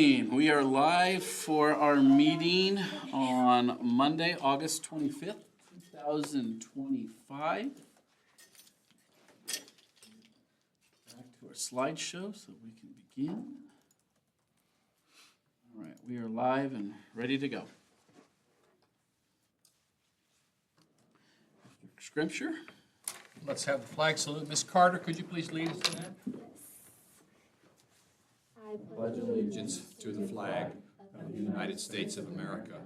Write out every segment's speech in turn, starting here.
We are live for our meeting on Monday, August 25th, 2025. Back to our slideshow so we can begin. All right, we are live and ready to go. Scripture. Let's have the flag salute. Ms. Carter, could you please lead us in that? I pledge Allegiance to the flag of the United States of America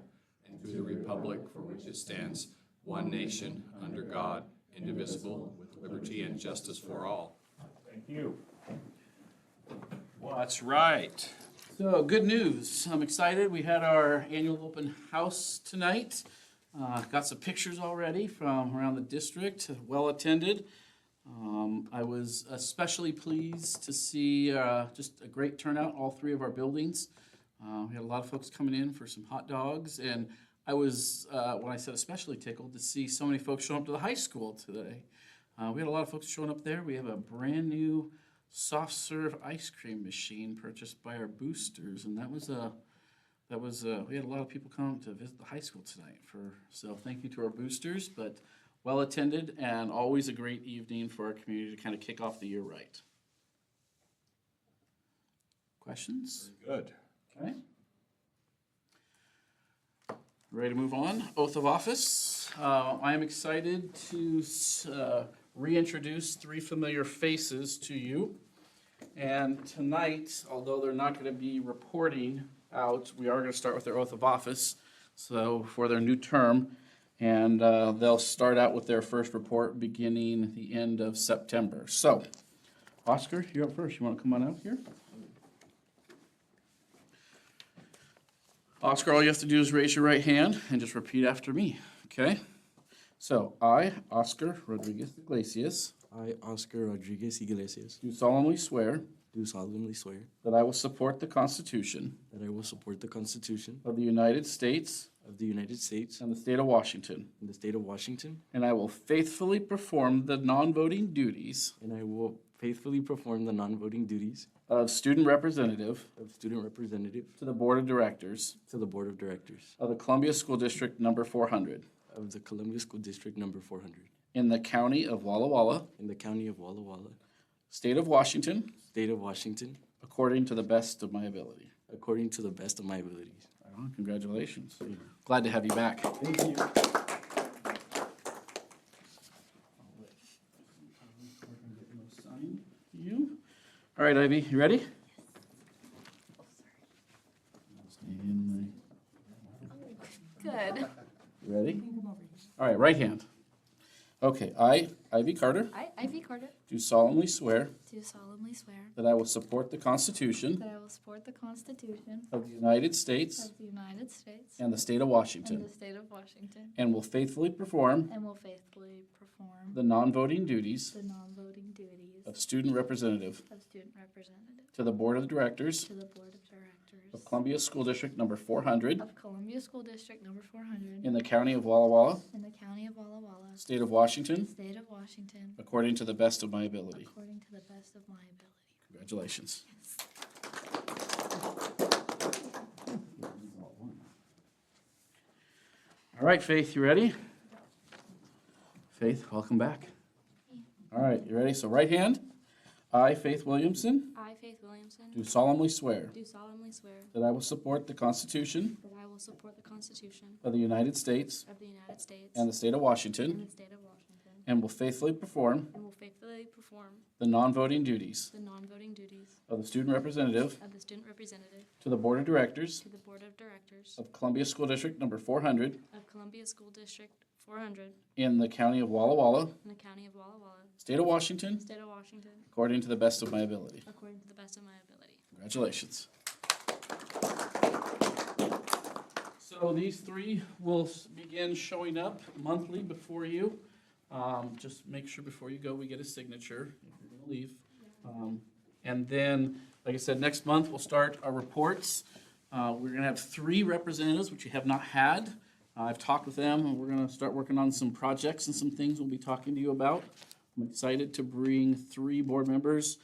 and to the republic for which it stands, one nation, under God, indivisible, with liberty and justice for all. Thank you. Well, that's right. So, good news. I'm excited. We had our annual open house tonight. Got some pictures already from around the district, well attended. I was especially pleased to see just a great turnout, all three of our buildings. We had a lot of folks coming in for some hot dogs, and I was, when I said especially tickled, to see so many folks show up to the high school today. We had a lot of folks showing up there. We have a brand new soft serve ice cream machine purchased by our boosters, and we had a lot of people come to visit the high school tonight. So thank you to our boosters, but well attended and always a great evening for our community to kind of kick off the year right. Questions? Good. Okay. Ready to move on? Oath of office. I am excited to reintroduce three familiar faces to you. And tonight, although they're not going to be reporting out, we are going to start with their oath of office. So for their new term, and they'll start out with their first report beginning the end of September. So, Oscar, you're up first. You want to come on out here? Oscar, all you have to do is raise your right hand and just repeat after me, okay? So, I, Oscar Rodriguez Iglesias, I, Oscar Rodriguez Iglesias, do solemnly swear do solemnly swear that I will support the Constitution that I will support the Constitution of the United States of the United States and the state of Washington, and the state of Washington, and I will faithfully perform the non-voting duties and I will faithfully perform the non-voting duties of student representative of student representative to the Board of Directors to the Board of Directors of the Columbia School District number 400 of the Columbia School District number 400 in the county of Walla Walla, in the county of Walla Walla, state of Washington, state of Washington, according to the best of my ability. according to the best of my abilities. Right on. Congratulations. Glad to have you back. Thank you. You. All right, Ivy, you ready? Good. You ready? All right, right hand. Okay, I, Ivy Carter, I, Ivy Carter, do solemnly swear do solemnly swear that I will support the Constitution that I will support the Constitution of the United States of the United States and the state of and Washington, the state of Washington, and will faithfully perform and will faithfully perform the non-voting duties the non-voting duties of student representative of student representative to the Board of Directors to the Board of Directors of Columbia School District number 400 of Columbia School District number 400 in the county of Walla Walla, in the county of Walla Walla, state of Washington, state of Washington, according to the best of my ability. according to the best of my ability. Congratulations. All right, Faith, you ready? Faith, welcome back. All right, you ready? So right hand. I, Faith Williamson, I, Faith Williamson, do solemnly swear do solemnly swear that I will support the Constitution that I will support the Constitution of the United States of the United States and the state of and Washington, the state of Washington, and will faithfully perform and will faithfully perform the non-voting duties the non-voting duties of the student representative of the student representative to the Board of Directors to the Board of Directors of Columbia School District number 400 of Columbia School District 400 in the county of Walla Walla, in the county of Walla Walla, state of Washington, state of Washington, according to the best of my ability. according to the best of my ability. Congratulations. So these three will begin showing up monthly before you. Just make sure before you go, we get a signature if you're gonna leave. And then, like I said, next month we'll start our reports. We're gonna have three representatives, which you have not had. I've talked with them, and we're gonna start working on some projects and some things we'll be talking to you about. I'm excited to bring three board members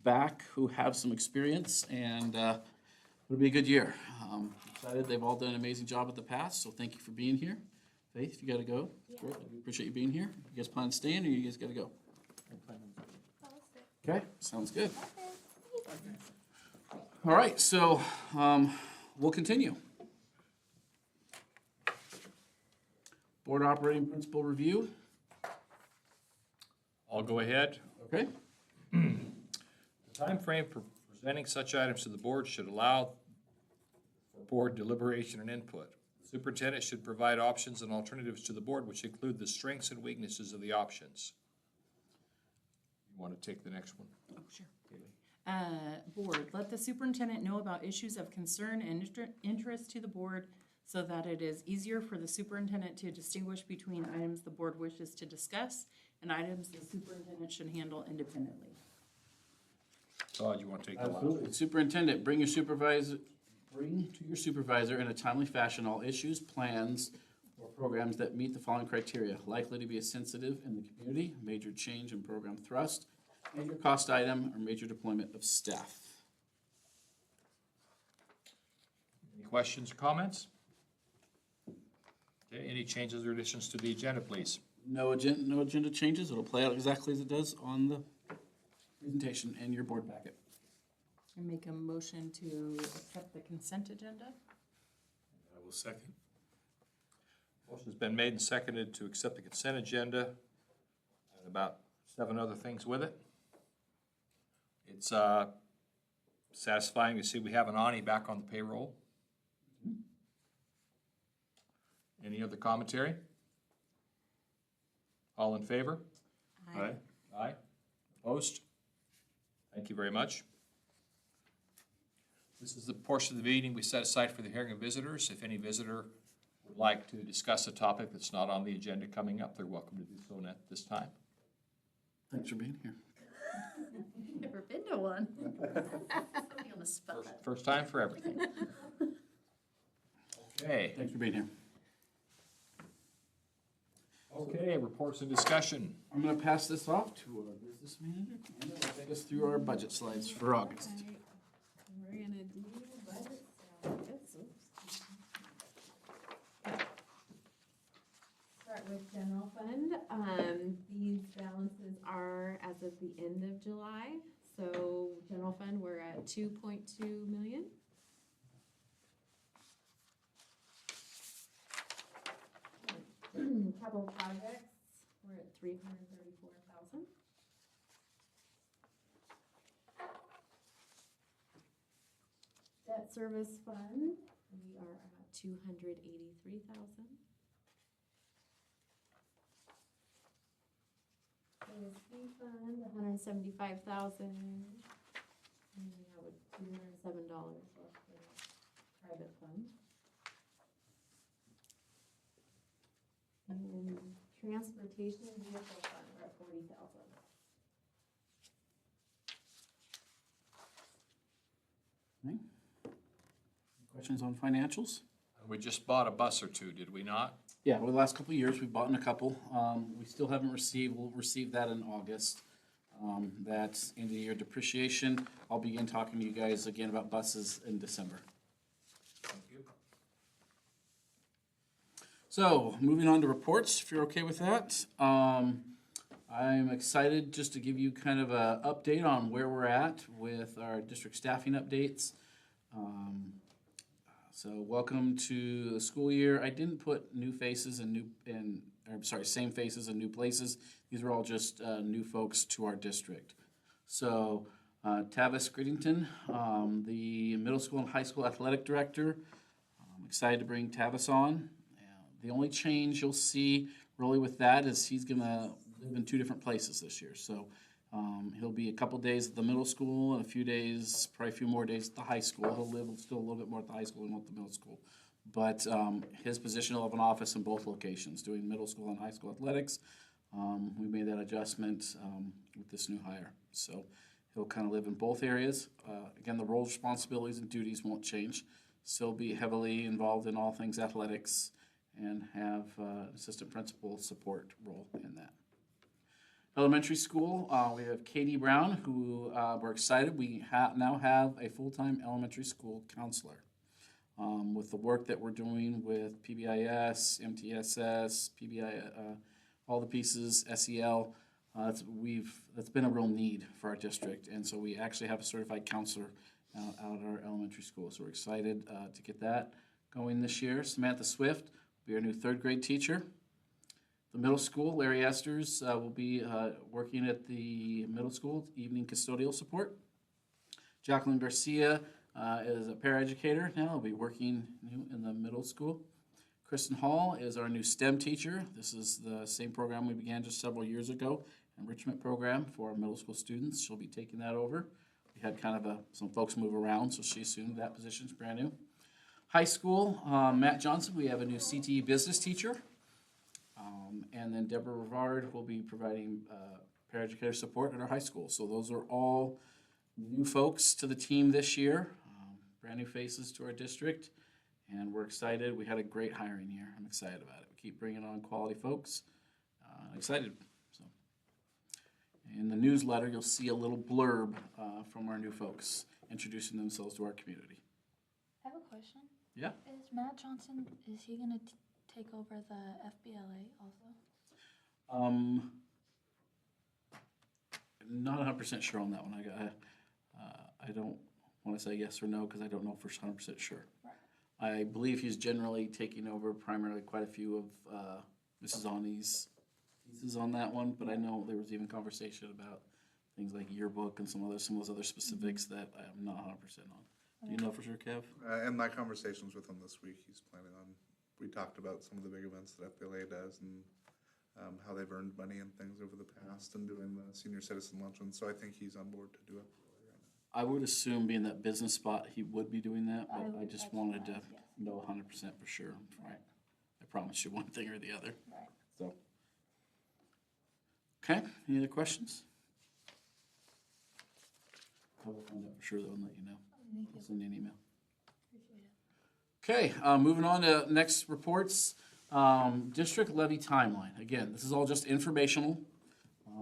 back who have some experience and It'll be a good year. Excited, they've all done an amazing job at the past, so thank you for being here. Faith, if you gotta go, great, I appreciate you being here. You guys plan on staying, or you guys gotta go? Okay, sounds good. All right, so, we'll continue. Board operating principle review, I'll go ahead. okay? The time frame for presenting such items to the board should allow for board deliberation and input. Superintendent should provide options and alternatives to the board, which include the strengths and weaknesses of the options. You want to take the next one? Oh, sure. Board, let the superintendent know about issues of concern and interest to the board so that it is easier for the superintendent to distinguish between items the board wishes to discuss and items the superintendent should handle independently. Todd, you want to take the last one? Absolutely. Superintendent, bring to your supervisor in a timely fashion all issues, plans, or programs that meet the following criteria: likely to be a sensitive in the community, major change in program thrust, major cost item, or major deployment of staff. Any questions or comments? Okay, any changes or additions to the agenda, please? No agenda changes. It'll play out exactly as it does on the presentation and your board packet. I make a motion to accept the consent agenda. I will second. Motion's been made and seconded to accept the consent agenda and about 7 other things with it. It's satisfying to see we have an Ani back on the payroll. Any other commentary? All in favor? Aye. Aye. Opposed? Thank you very much. This is the portion of the meeting we set aside for the hearing of visitors. If any visitor would like to discuss a topic that's not on the agenda coming up, they're welcome to do so at this time. Thanks for being here. Never been to one. Put me on the spot. First time for everything. Okay, Thanks for being here. okay, reports and discussion. I'm gonna pass this off to our business manager, and it'll take us through our budget slides for August. We're gonna do budget slides. Start with general fund. These balances are as of the end of July. So general fund, we're at 2.2 million. Capital projects, we're at 334,000. Debt service fund, we are at 283,000. ASB fund, 175,000. And we have $207 left for the private fund. And transportation vehicle fund, we're at 40,000. Okay. Questions on financials? We just bought a bus or two, did we not? Yeah, over the last couple of years, we've bought in a couple. We still haven't received, we'll receive that in August. That's end of the year depreciation. I'll begin talking to you guys again about buses in December. Thank you. So, moving on to reports, if you're okay with that. I'm excited just to give you kind of a update on where we're at with our district staffing updates. So welcome to the school year. I didn't put new faces and same faces and new places. These are all just new folks to our district. So Tavis Grittington, the middle school and high school athletic director. I'm excited to bring Tavis on. The only change you'll see really with that is he's gonna live in 2 different places this year. So he'll be a couple days at the middle school and a few days, probably a few more days at the high school. He'll live still a little bit more at the high school than at the middle school. But his position will have an office in both locations, doing middle school and high school athletics. We made that adjustment with this new hire. So he'll kind of live in both areas. Again, the roles, responsibilities, and duties won't change. Still be heavily involved in all things athletics and have assistant principal support role in that. Elementary school, we have Katie Brown, who we're excited. We now have a full-time elementary school counselor. With the work that we're doing with PBIS, MTSS, PBI, all the pieces, SEL, that's been a real need for our district. And so we actually have a certified counselor out at our elementary school. So we're excited to get that going this year. Samantha Swift will be our new third grade teacher. The middle school, Larry Esters will be working at the middle school, evening custodial support. Jacqueline Garcia is a paraeducator now, will be working in the middle school. Kristen Hall is our new STEM teacher. This is the same program we began just several years ago, enrichment program for our middle school students. She'll be taking that over. We had kind of some folks move around, so she assumed that position's brand new. High school, Matt Johnson, we have a new CTE business teacher. And then Deborah Rivard will be providing paraeducator support at our high school. So those are all new folks to the team this year, brand new faces to our district, and we're excited. We had a great hiring year. I'm excited about it. We keep bringing on quality folks. Excited. So, in the newsletter, you'll see a little blurb from our new folks introducing themselves to our community. I have a question. Yeah. Is Matt Johnson, is he gonna take over the FBLA also? Not 100% sure on that one. I don't want to say yes or no because I don't know for 100% sure. Right. I believe he's generally taking over primarily quite a few of Mrs. Ani's pieces on that one, but I know there was even conversation about things like yearbook and some of those other specifics that I'm not 100% on. Do you know for sure, Kev? In my conversations with him this week, he's planning on, we talked about some of the big events that FBLA does and how they've earned money and things over the past and doing the senior citizen luncheon, so I think he's on board to do it. I would assume being that business spot, he would be doing that, but I just wanted to yes. know 100% for sure. Right. I promise you one thing or the other. Right. So, okay, any other questions? I will find out for sure though and let you know. Thank I'll you. send you an email. Appreciate it. Okay, moving on to next reports. District levy timeline. Again, this is all just informational.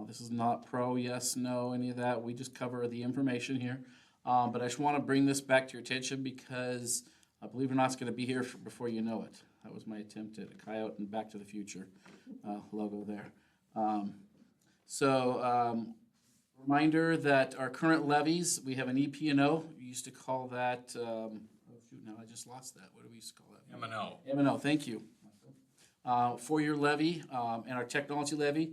This is not pro, yes, no, any of that. We just cover the information here. But I just want to bring this back to your attention because believe it or not, it's going to be here before you know it. That was my attempt at a coyote and Back to the Future logo there. Reminder that our current levies, we have an EP&O. We used to call that, oh shoot, now I just lost that. What do we used to call that? M&O. M&O, thank you. 4-year levy and our technology levy.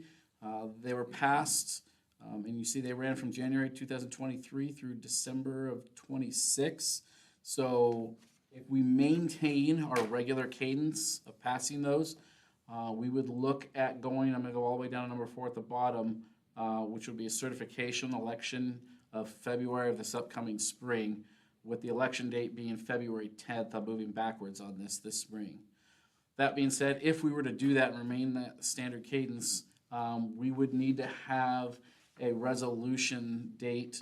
They were passed, and you see they ran from January 2023 through December of 26. So if we maintain our regular cadence of passing those, we would look at going, I'm going to go all the way down to number 4 at the bottom, which would be a certification election of February of this upcoming spring, with the election date being February 10th. I'm moving backwards on this spring. That being said, if we were to do that and remain that standard cadence, we would need to have a resolution date,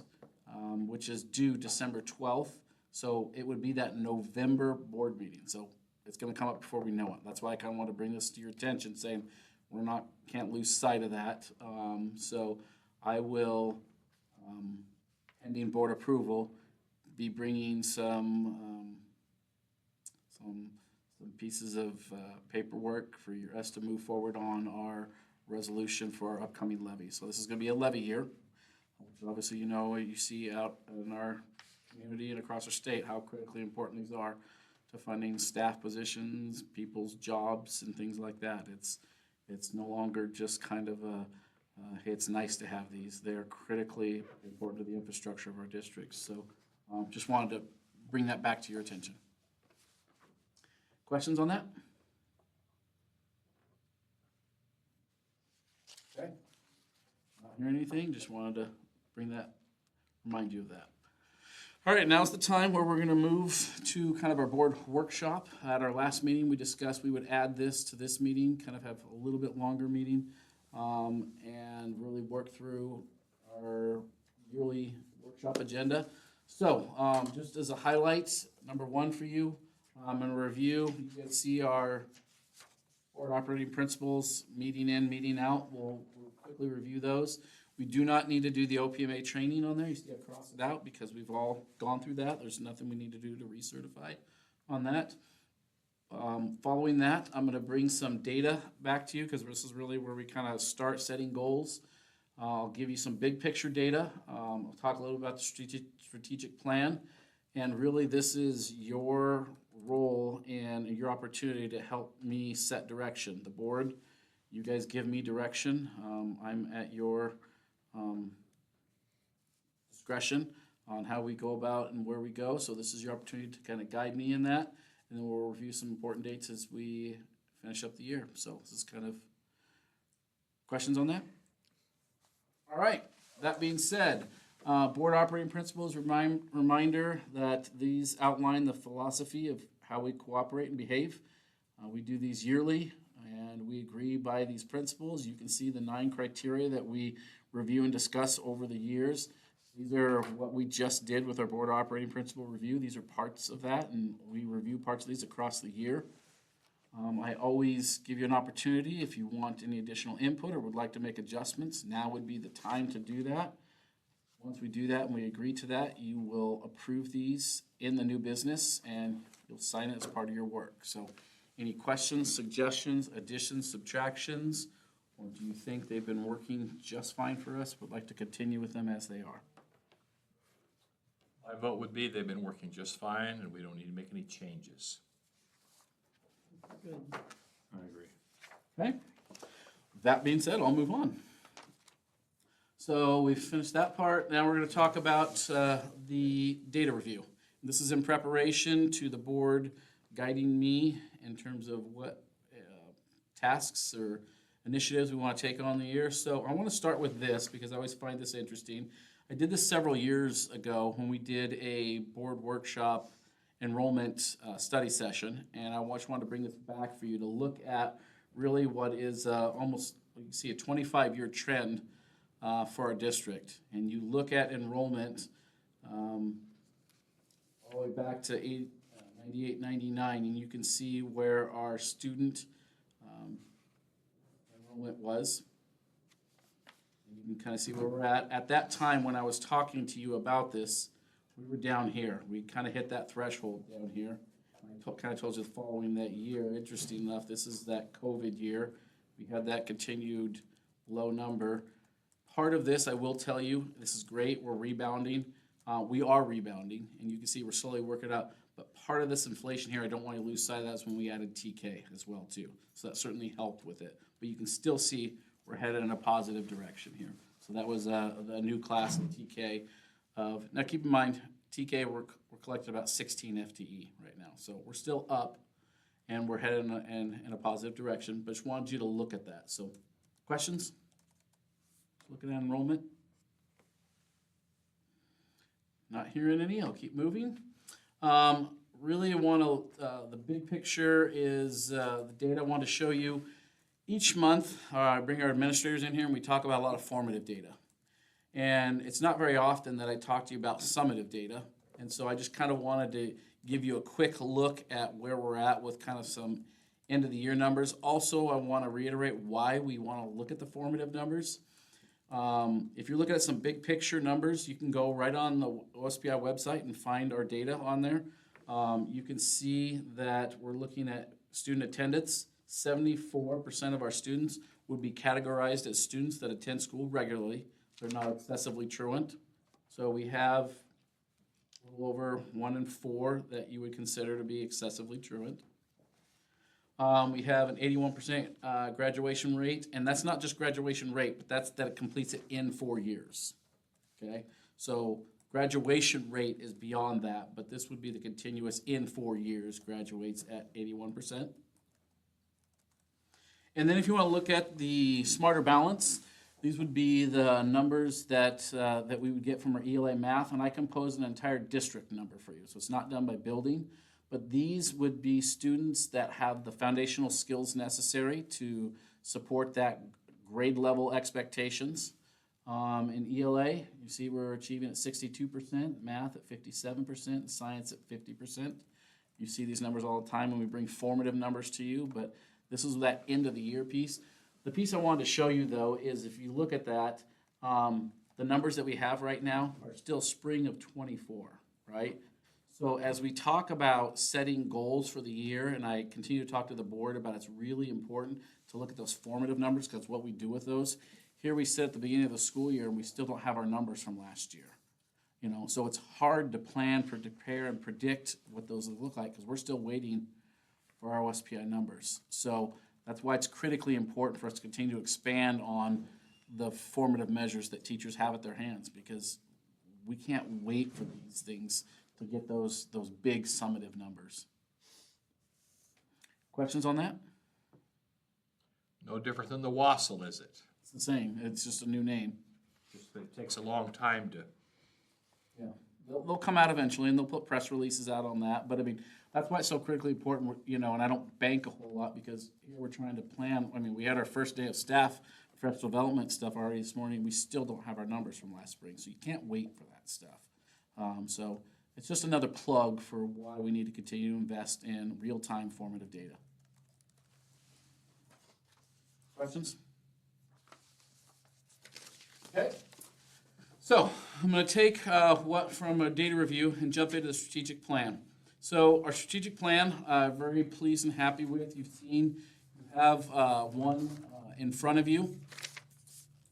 which is due December 12th. So it would be that November board meeting. So it's going to come up before we know it. That's why I kind of want to bring this to your attention, saying can't lose sight of that. So I will, pending board approval, be bringing some pieces of paperwork for us to move forward on our resolution for our upcoming levy. So this is going to be a levy year, which obviously you see out in our community and across our state how critically important these are to funding staff positions, people's jobs, and things like that. It's no longer just kind of hey, it's nice to have these. They're critically important to the infrastructure of our districts. So just wanted to bring that back to your attention. Questions on that? Okay. Not hearing anything, just wanted to remind you of that. All right, now's the time where we're going to move to kind of our board workshop. At our last meeting, we discussed we would add this to this meeting, kind of have a little bit longer meeting, and really work through our yearly workshop agenda. So, just as a highlight, number 1 for you, in a review, you can see our board operating principles, meeting in, meeting out. We'll quickly review those. We do not need to do the OPMA training on there. You see I crossed it out because we've all gone through that. There's nothing we need to do to recertify on that. Following that, I'm gonna bring some data back to you because this is really where we kind of start setting goals. I'll give you some big picture data. I'll talk a little about the strategic plan. And really, this is your role and your opportunity to help me set direction. The board, you guys give me direction. I'm at your discretion on how we go about and where we go. So this is your opportunity to kind of guide me in that. And then we'll review some important dates as we finish up the year. So this is kind of questions on that? All right, that being said, board operating principles, reminder that these outline the philosophy of how we cooperate and behave. We do these yearly, and we agree by these principles. You can see the 9 criteria that we review and discuss over the years. These are what we just did with our board operating principle review. These are parts of that, and we review parts of these across the year. I always give you an opportunity if you want any additional input or would like to make adjustments. Now would be the time to do that. Once we do that and we agree to that, you will approve these in the new business and you'll sign it as part of your work. So any questions, suggestions, additions, subtractions, or do you think they've been working just fine for us? Would like to continue with them as they are? My vote would be they've been working just fine and we don't need to make any changes. Good. I agree. Okay. That being said, I'll move on. So we've finished that part. Now we're going to talk about the data review. This is in preparation to the board guiding me in terms of what tasks or initiatives we want to take on the year. So I want to start with this because I always find this interesting. I did this several years ago when we did a board workshop enrollment study session, and I just wanted to bring this back for you to look at really what is almost, you can see a 25-year trend for our district. And you look at enrollment all the way back to 98, 99, and you can see where our student enrollment was. And you can kind of see where we're at. At that time when I was talking to you about this, we were down here. We kind of hit that threshold down here. I kind of told you the following that year, interesting enough, this is that COVID year. We had that continued low number. Part of this, I will tell you, this is great, we're rebounding. We are rebounding, and you can see we're slowly working it out. But part of this inflation here, I don't want to lose sight of that, is when we added TK as well, too. So that certainly helped with it. But you can still see we're headed in a positive direction here. So that was the new class in TK of, now keep in mind, TK, we're collecting about 16 FTE right now. So we're still up, and we're headed in a positive direction. But just wanted you to look at that. So questions? Looking at enrollment. Not hearing any, I'll keep moving. Really want to, the big picture is the data I want to show you. Each month, I bring our administrators in here and we talk about a lot of formative data. And it's not very often that I talk to you about summative data. And so I just kind of wanted to give you a quick look at where we're at with kind of some end of the year numbers. Also, I want to reiterate why we want to look at the formative numbers. If you're looking at some big picture numbers, you can go right on the OSPI website and find our data on there. You can see that we're looking at student attendance. 74% of our students would be categorized as students that attend school regularly. They're not excessively truant. So we have a little over 1 in 4 that you would consider to be excessively truant. We have an 81% graduation rate, and that's not just graduation rate, but that's that it completes it in 4 years. Okay, so graduation rate is beyond that, but this would be the continuous in 4 years graduates at 81%. And then if you want to look at the smarter balance, these would be the numbers that that we would get from our ELA math, and I compose an entire district number for you, so it's not done by building. But these would be students that have the foundational skills necessary to support that grade level expectations. In ELA, you see we're achieving at 62%, math at 57%, science at 50%. You see these numbers all the time when we bring formative numbers to you, but this is that end of the year piece. The piece I wanted to show you, though, is if you look at that, the numbers that we have right now are still spring of '24, right? So as we talk about setting goals for the year, and I continue to talk to the board about it's really important to look at those formative numbers, because what we do with those. Here we sit at the beginning of the school year, and we still don't have our numbers from last year. You know, so it's hard to plan, prepare, and predict what those look like, because we're still waiting for our OSPI numbers. So that's why it's critically important for us to continue to expand on the formative measures that teachers have at their hands, because we can't wait for these things to get those big summative numbers. Questions on that? No different than the WASL, is it? It's the same. It's just a new name. Just that it takes a long time to. Yeah, they'll come out eventually, and they'll put press releases out on that. But I mean, that's why it's so critically important. You know, and I don't bank a whole lot, because here we're trying to plan. I mean, we had our first day of staff professional development stuff already this morning. We still don't have our numbers from last spring, so you can't wait for that stuff. So it's just another plug for why we need to continue to invest in real-time formative data. Questions? Okay. So I'm going to take what from a data review and jump into the strategic plan. So our strategic plan, very pleased and happy with. You've seen, you have one in front of you.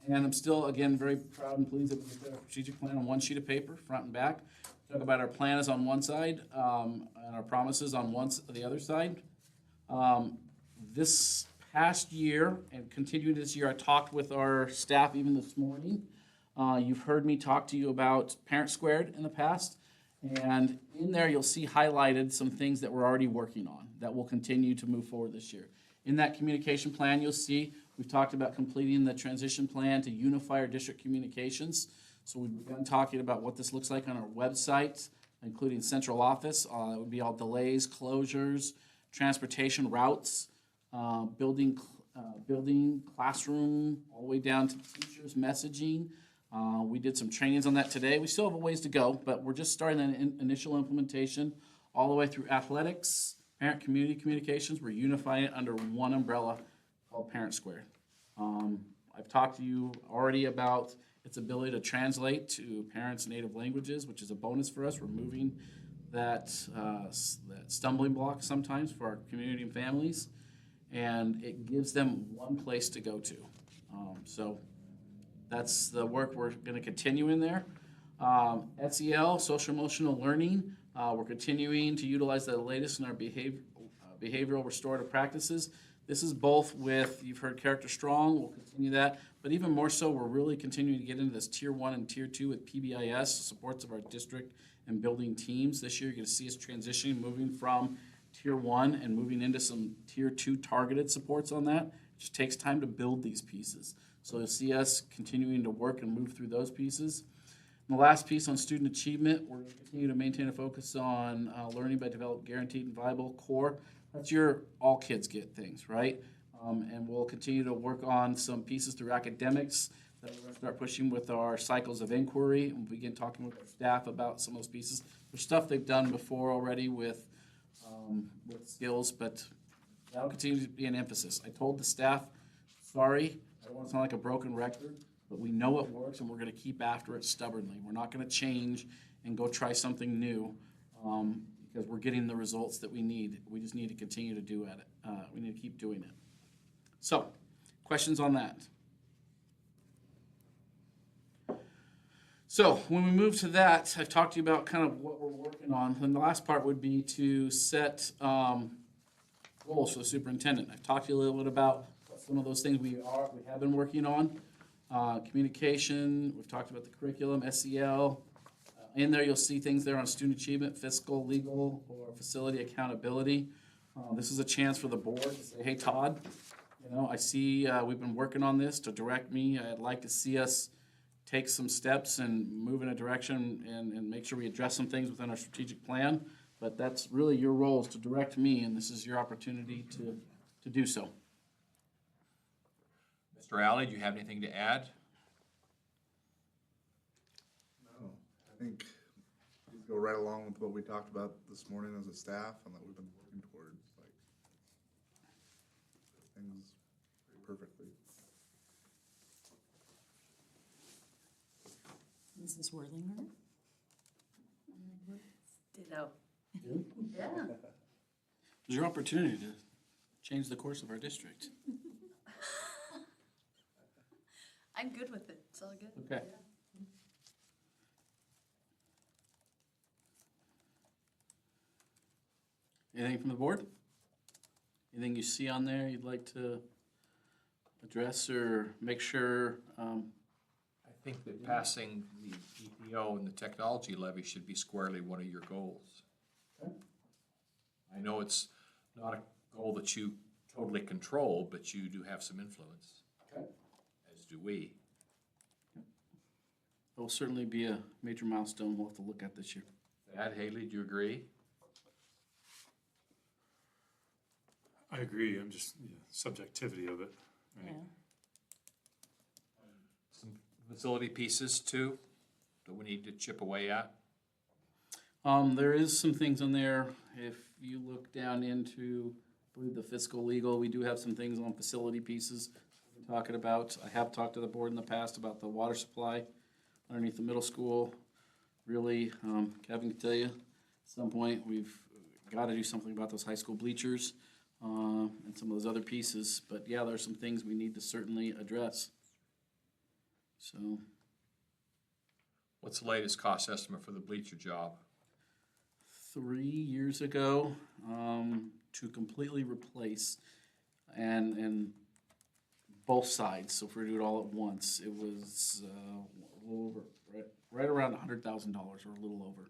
And I'm still, again, very proud and pleased that we put our strategic plan on one sheet of paper, front and back. Talk about our plan is on one side, and our promises on the other side. This past year, and continuing this year, I talked with our staff even this morning. You've heard me talk to you about Parent Squared in the past, and in there you'll see highlighted some things that we're already working on that will continue to move forward this year. In that communication plan, you'll see we've talked about completing the transition plan to unify our district communications. So we've begun talking about what this looks like on our website, including central office. It would be all delays, closures, transportation routes, building classroom, all the way down to teachers, messaging. We did some trainings on that today. We still have a ways to go, but we're just starting the initial implementation all the way through athletics, parent community communications. We're unifying it under one umbrella called Parent Squared. I've talked to you already about its ability to translate to parents' native languages, which is a bonus for us, removing that stumbling block sometimes for our community and families, and it gives them one place to go to. So that's the work we're going to continue in there. SEL, social emotional learning, we're continuing to utilize the latest in our behavioral restorative practices. This is both with, you've heard Character Strong, we'll continue that, but even more so, we're really continuing to get into this Tier 1 and Tier 2 with PBIS, supports of our district and building teams. This year, you're going to see us transitioning, moving from Tier 1 and moving into some Tier 2 targeted supports on that. It just takes time to build these pieces. So you'll see us continuing to work and move through those pieces. And the last piece on student achievement, we're going to continue to maintain a focus on learning by developing guaranteed and viable core. That's your all kids get things, right? And we'll continue to work on some pieces through academics that we're going to start pushing with our cycles of inquiry, and we'll begin talking with our staff about some of those pieces. There's stuff they've done before already with skills, but that'll continue to be an emphasis. I told the staff, sorry, I don't want to sound like a broken record, but we know it works, and we're going to keep after it stubbornly. We're not going to change and go try something new because we're getting the results that we need. We just need to continue to do it. We need to keep doing it. So, questions on that? So, when we move to that, I've talked to you about kind of what we're working on. And the last part would be to set goals for the superintendent. I've talked to you a little bit about some of those things we have been working on. Communication, we've talked about the curriculum, SEL. In there, you'll see things there on student achievement, fiscal, legal, or facility accountability. This is a chance for the board to say, hey, Todd, I see we've been working on this to direct me. I'd like to see us take some steps and move in a direction and make sure we address some things within our strategic plan. But that's really your role, is to direct me, and this is your opportunity to do so. Mr. Alley, do you have anything to add? No, I think we go right along with what we talked about this morning as a staff and that we've been working towards, like, things pretty perfectly. Mrs. Worlinger? Ditto. Yeah. It's your opportunity to change the course of our district. I'm good with it. It's all good. Okay. Anything from the board? Anything you see on there you'd like to address or make sure? I think that passing the PTO and the technology levy should be squarely one of your goals. I know it's not a goal that you totally control, but you do have some influence. As do we. It will certainly be a major milestone we'll have to look at this year. Thad, Haley, do you agree? I agree, I'm just, subjectivity of it. Yeah. Some facility pieces too, that we need to chip away at? There is some things on there. If you look down into, I believe, the fiscal legal, we do have some things on facility pieces we're talking about. I have talked to the board in the past about the water supply underneath the middle school. Really, Kevin can tell you, at some point, we've got to do something about those high school bleachers, and some of those other pieces. But yeah, there's some things we need to certainly address. So, What's the latest cost estimate for the bleacher job? 3 years ago, to completely replace and both sides. So if we do it all at once, it was a little over, right around $100,000 or a little over.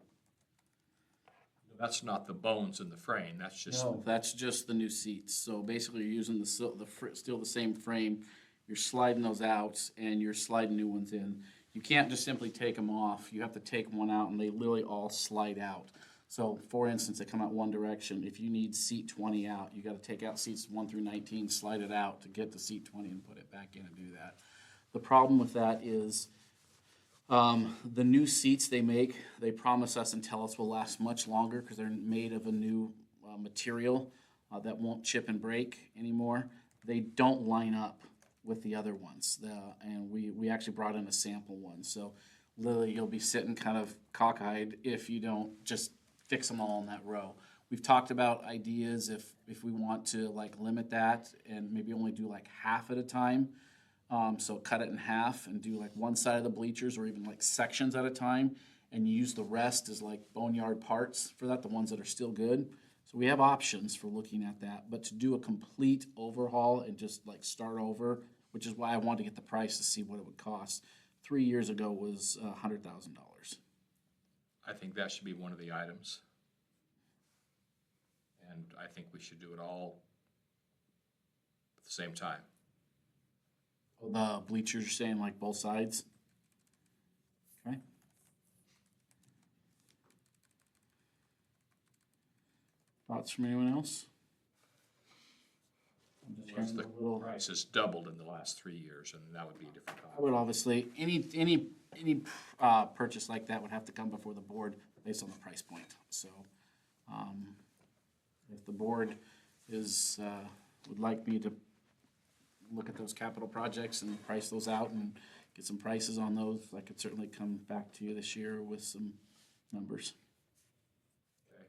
That's not the bones in the frame, that's just, No, that's just the new seats. So basically, you're using still the same frame. You're sliding those out and you're sliding new ones in. You can't just simply take them off. You have to take one out and they literally all slide out. So for instance, they come out one direction. If you need seat 20 out, you gotta take out seats 1 through 19, slide it out to get to seat 20 and put it back in and do that. The problem with that is, the new seats they make, they promise us and tell us will last much longer because they're made of a new material that won't chip and break anymore. They don't line up with the other ones, and we actually brought in a sample one. So literally, you'll be sitting kind of cockeyed if you don't just fix them all in that row. We've talked about ideas if we want to like limit that and maybe only do like half at a time. So cut it in half and do like one side of the bleachers or even like sections at a time and use the rest as like boneyard parts for that, the ones that are still good. So we have options for looking at that, but to do a complete overhaul and just like start over, which is why I wanted to get the price to see what it would cost. 3 years ago was $100,000. I think that should be one of the items. And I think we should do it all at the same time. The bleachers, you're saying like both sides? Okay. Thoughts from anyone else? I'm just Plus, hearing the a little. price has doubled in the last 3 years, and that would be a different I would topic. obviously, any purchase like that would have to come before the board based on the price point. So, if the board is, would like me to look at those capital projects and price those out and get some prices on those, I could certainly come back to you this year with some numbers. Okay.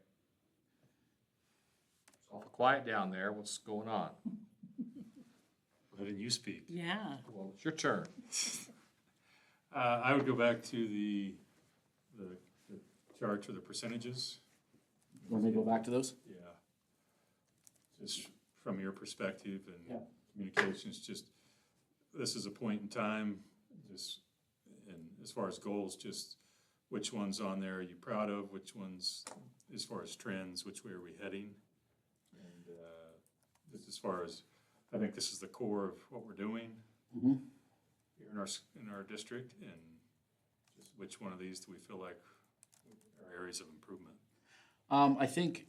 It's awful quiet down there. What's going on? Why didn't you speak? Yeah. Well, it's your turn. I would go back to the chart or the percentages. Want me to go back to those? Yeah. Just from your perspective Yeah. and communications, just, this is a point in time, just, and as far as goals, just which ones on there are you proud of, which ones, as far as trends, which way are we heading? And, just as far as, I think this is the core of what we're doing Mhm. here in our district, and just which one of these do we feel like are areas of improvement? I think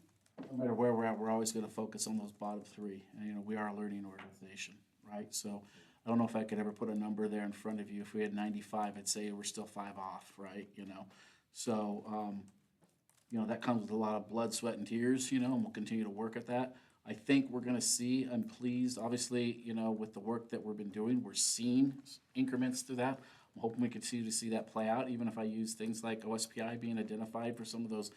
no matter where we're at, we're always gonna focus on those bottom three. And, we are a learning organization, right? So I don't know if I could ever put a number there in front of you. If we had 95, I'd say we're still 5 off, right? So, that comes with a lot of blood, sweat, and tears, and we'll continue to work at that. I think we're gonna see, I'm pleased, obviously, with the work that we've been doing, we're seeing increments to that. hoping we continue to see that play out, even if I use things like OSPI being identified for some of those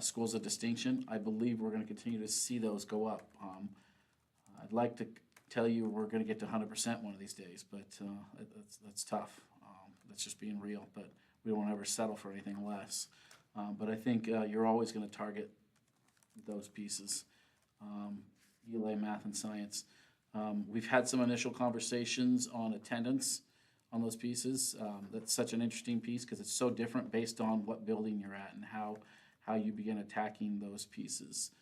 schools of distinction. I believe we're going to continue to see those go up. I'd like to tell you we're going to get to 100% one of these days, but that's tough. That's just being real, but we don't ever settle for anything less. But I think you're always going to target those pieces, ELA, math, and science. We've had some initial conversations on attendance on those pieces. That's such an interesting piece because it's so different based on what building you're at and how you begin attacking those pieces.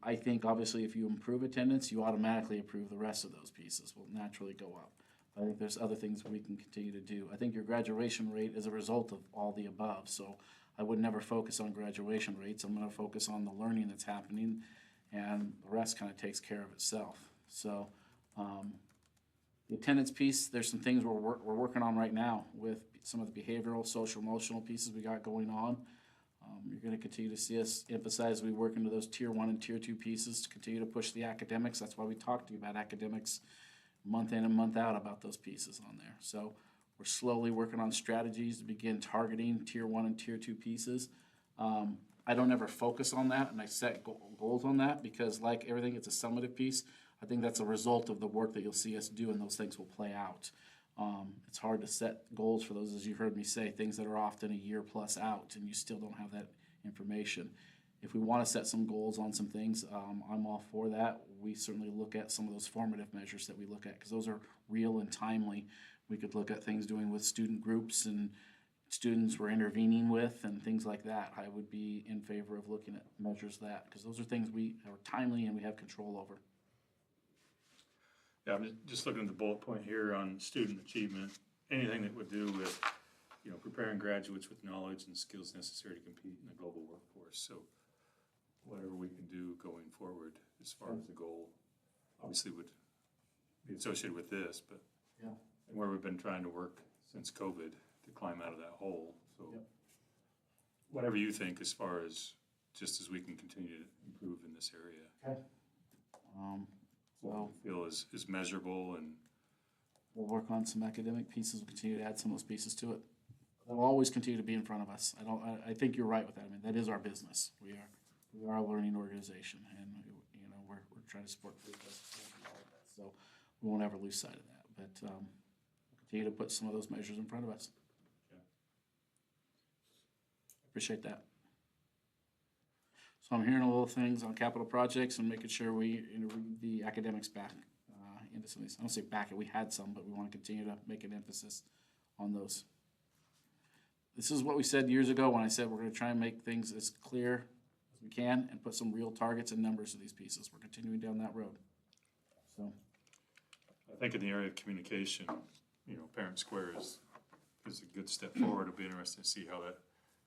I think obviously if you improve attendance, you automatically improve the rest of those pieces will naturally go up. I think there's other things we can continue to do. I think your graduation rate is a result of all the above, so I would never focus on graduation rates. I'm going to focus on the learning that's happening, and the rest kind of takes care of itself. So the attendance piece, there's some things we're working on right now with some of the behavioral, social, emotional pieces we got going on. You're going to continue to see us emphasize we work into those tier 1 and tier 2 pieces to continue to push the academics. That's why we talk to you about academics month in and month out about those pieces on there. So we're slowly working on strategies to begin targeting tier 1 and tier 2 pieces. I don't ever focus on that, and I set goals on that because, like everything, it's a summative piece. I think that's a result of the work that you'll see us do, and those things will play out. It's hard to set goals for those, as you heard me say, things that are often a year plus out, and you still don't have that information. If we want to set some goals on some things, I'm all for that. We certainly look at some of those formative measures that we look at because those are real and timely. We could look at things doing with student groups and students we're intervening with and things like that. I would be in favor of looking at measures that because those are things we are timely and we have control over. Yeah, I'm just looking at the bullet point here on student achievement. Anything that would do with, preparing graduates with knowledge and skills necessary to compete in the global workforce. So whatever we can do going forward as far as the goal, obviously would be associated with this, but Yeah. and where we've been trying to work since COVID to climb out of that hole. So Yep. whatever you think as far as just as we can continue to improve in this area. Okay. What So we feel is measurable and we'll work on some academic pieces. We'll continue to add some of those pieces to it. They'll always continue to be in front of us. I think you're right with that. I mean, that is our business. We are a learning organization, and we're trying to support the best and all of that. So we won't ever lose sight of that. But we'll continue to put some of those measures in front of us. Okay. Appreciate that. So I'm hearing a little things on capital projects and making sure we read the academics back into some of these. I don't say back, we had some, but we want to continue to make an emphasis on those. This is what we said years ago when I said we're going to try and make things as clear as we can and put some real targets and numbers to these pieces. We're continuing down that road. So I think in the area of communication, Parent Square is a good step forward. It'll be interesting to see how that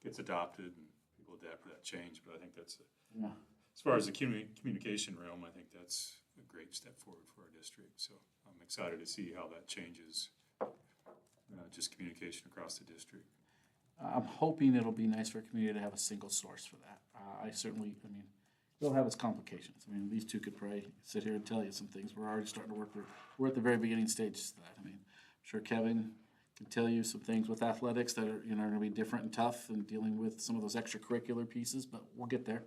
gets adopted and people adapt to that change. But I think that's, yeah. as far as the communication realm, I think that's a great step forward for our district. So I'm excited to see how that changes just communication across the district. I'm hoping it'll be nice for a community to have a single source for that. It'll have its complications. I mean, these two could probably sit here and tell you some things. We're already starting to work through. We're at the very beginning stages of that. I mean, I'm sure Kevin can tell you some things with athletics that are going to be different and tough and dealing with some of those extracurricular pieces, but we'll get there.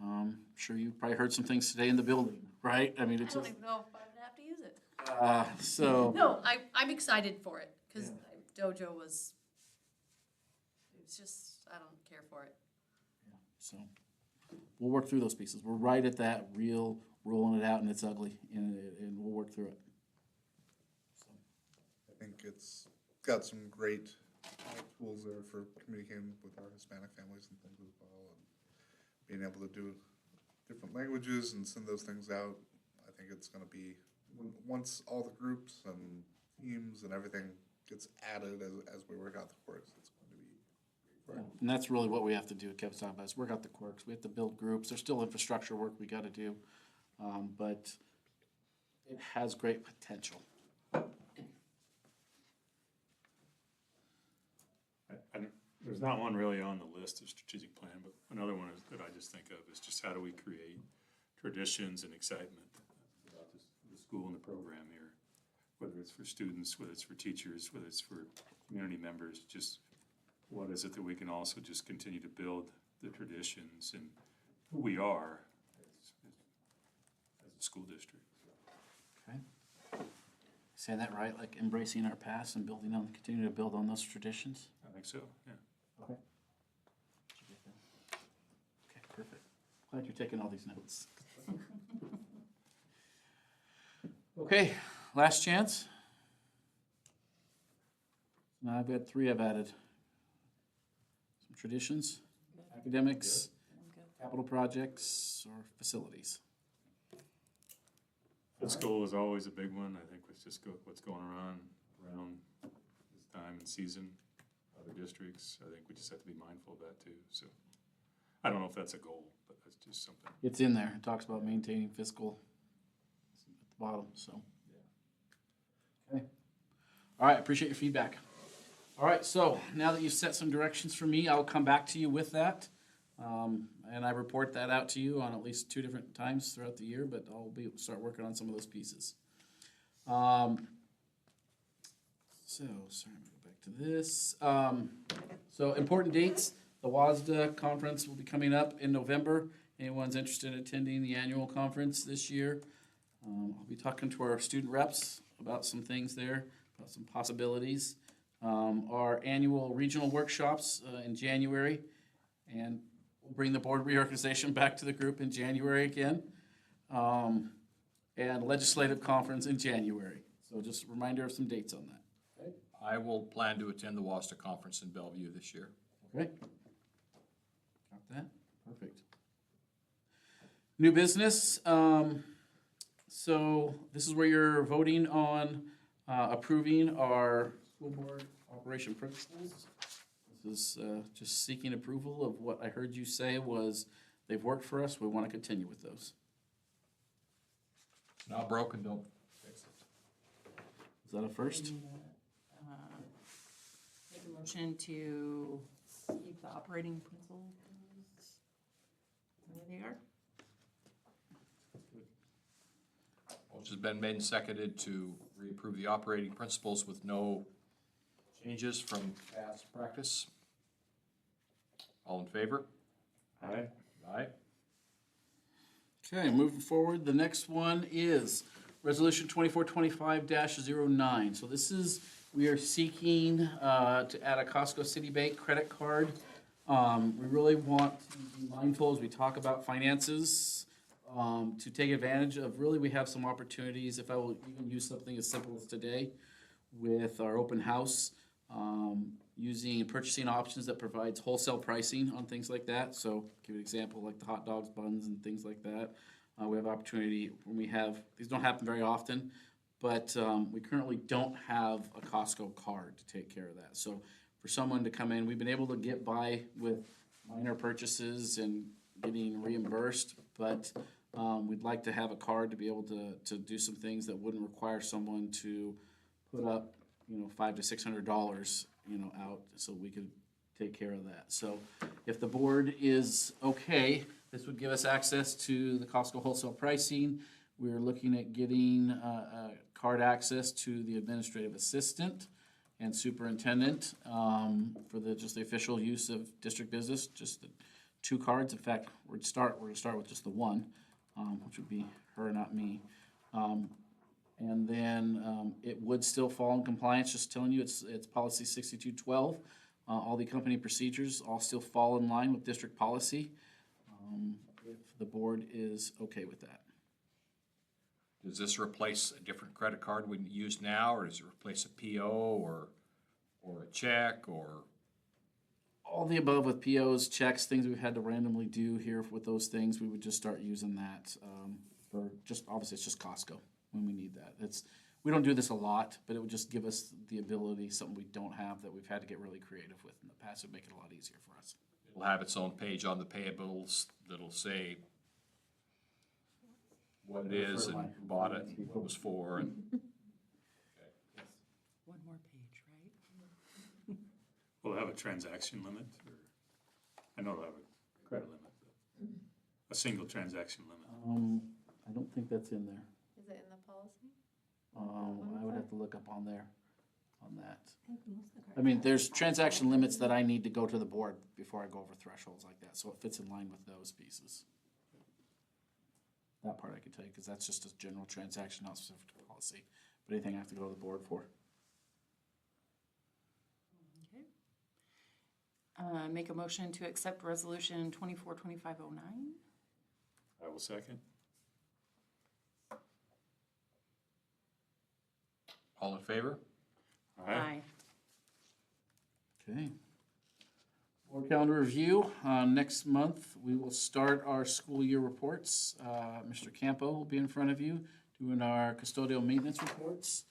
I'm sure you probably heard some things today in the building, right? I mean, it's I don't just, even know if I would have to use it. so. No, I'm excited for it because Dojo was, it's just, I don't care for it. So we'll work through those pieces. We're right at that real rolling it out and it's ugly and we'll work through it. So. I think it's got some great tools there for communicating with our Hispanic families and things as well, and being able to do different languages and send those things out. I think it's going to be, once all the groups and teams and everything gets added as we work out the quirks, it's going to be great. And that's really what we have to do, Kevin's talking about, is work out the quirks. We have to build groups. There's still infrastructure work we got to do, but it has great potential. There's not one really on the list of strategic plan, but another one that I just think of is just how do we create traditions and excitement about the school and the program here, whether it's for students, whether it's for teachers, whether it's for community members, just what is it that we can also just continue to build the traditions and who we are as a school district. Okay. Saying that right, like embracing our past and building on, continue to build on those traditions? I think so, yeah. Okay. Okay, perfect. Glad you're taking all these notes. Okay, last chance. Now I've got 3 I've added. Some traditions, academics, capital projects, or facilities. Fiscal is always a big one, I think, with just what's going around this time and season, other districts, I think we just have to be mindful of that too, so. I don't know if that's a goal, but that's just something. It's in there. It talks about maintaining fiscal at the bottom, so. Okay. All right, appreciate your feedback. All right, so now that you've set some directions for me, I'll come back to you with that. And I report that out to you on at least 2 different times throughout the year, but I'll start working on some of those pieces. So, sorry, I'm gonna go back to this. So important dates, the WASDA conference will be coming up in November. Anyone's interested in attending the annual conference this year? I'll be talking to our student reps about some things there, about some possibilities. Our annual regional workshops in January, and we'll bring the board reorganization back to the group in January again. And legislative conference in January. So just a reminder of some dates on that. I will plan to attend the WASTA conference in Bellevue this year. Okay. Got that? Perfect. New business. So this is where you're voting on approving our school board operation principles. This is just seeking approval of what I heard you say was they've worked for us. We want to continue with those. Not broken, don't fix it. Is that a first? Make a motion to keep the operating principles the way they are. Motion's been made and seconded to reapprove the operating principles with no changes from past practice. All in favor? Aye. Aye. Okay, moving forward, the next one is Resolution 2425-09. So this is, we are seeking to add a Costco Citibank credit card. We really want to be mindful as we talk about finances, to take advantage of, really, we have some opportunities, if I will even use something as simple as today, with our open house, using purchasing options that provides wholesale pricing on things like that. So give an example, like the hot dogs, buns, and things like that. We have opportunity when we have, these don't happen very often, but we currently don't have a Costco card to take care of that. So for someone to come in, we've been able to get by with minor purchases and getting reimbursed, but we'd like to have a card to be able to do some things that wouldn't require someone to put up, $500 to $600, out, so we could take care of that. So if the board is okay, this would give us access to the Costco wholesale pricing. We're looking at getting card access to the administrative assistant and superintendent for just the official use of district business, just the 2 cards. In fact, we're gonna start with just the one, which would be her, not me. And then it would still fall in compliance, just telling you, it's policy 6212. All the company procedures all still fall in line with district policy, if the board is okay with that. Does this replace a different credit card we use now, or does it replace a PO or a check, or? All the above with POs, checks, things we've had to randomly do here with those things, we would just start using that for just, obviously, it's just Costco when we need that. We don't do this a lot, but it would just give us the ability, something we don't have that we've had to get really creative with in the past. It would make it a lot easier for us. It'll have its own page on the payables that'll say what it is and who bought it, and what it was for, and One more page, right? Will it have a transaction limit, or, I know it'll have a credit limit, but a single transaction limit. I don't think that's in there. Is it in the policy? I would have to look up on there, on that. I mean, there's transaction limits that I need to go to the board before I go over thresholds like that, so it fits in line with those pieces. That part I can tell you, because that's just a general transaction, not specific to policy. But anything I have to go to the board for. Make a motion to accept resolution 242509. I will second. All in favor? Aye. Okay. Board calendar review. Next month, we will start our school year reports. Mr. Campo will be in front of you doing our custodial maintenance reports.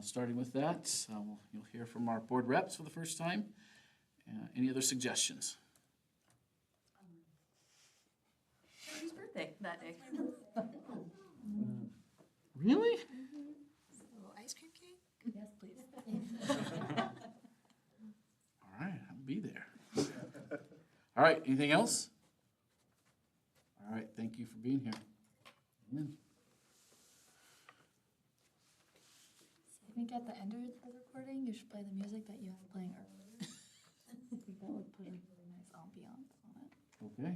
Starting with that, you'll hear from our board reps for the first time. Any other suggestions? His birthday that day. Really? Ice cream cake? Yes, please. All right, I'll be there. All right, anything else? All right, thank you for being here. Amen. I think at the end of the recording, you should play the music that you had playing earlier. I think that would put a really nice ambiance on it. Okay.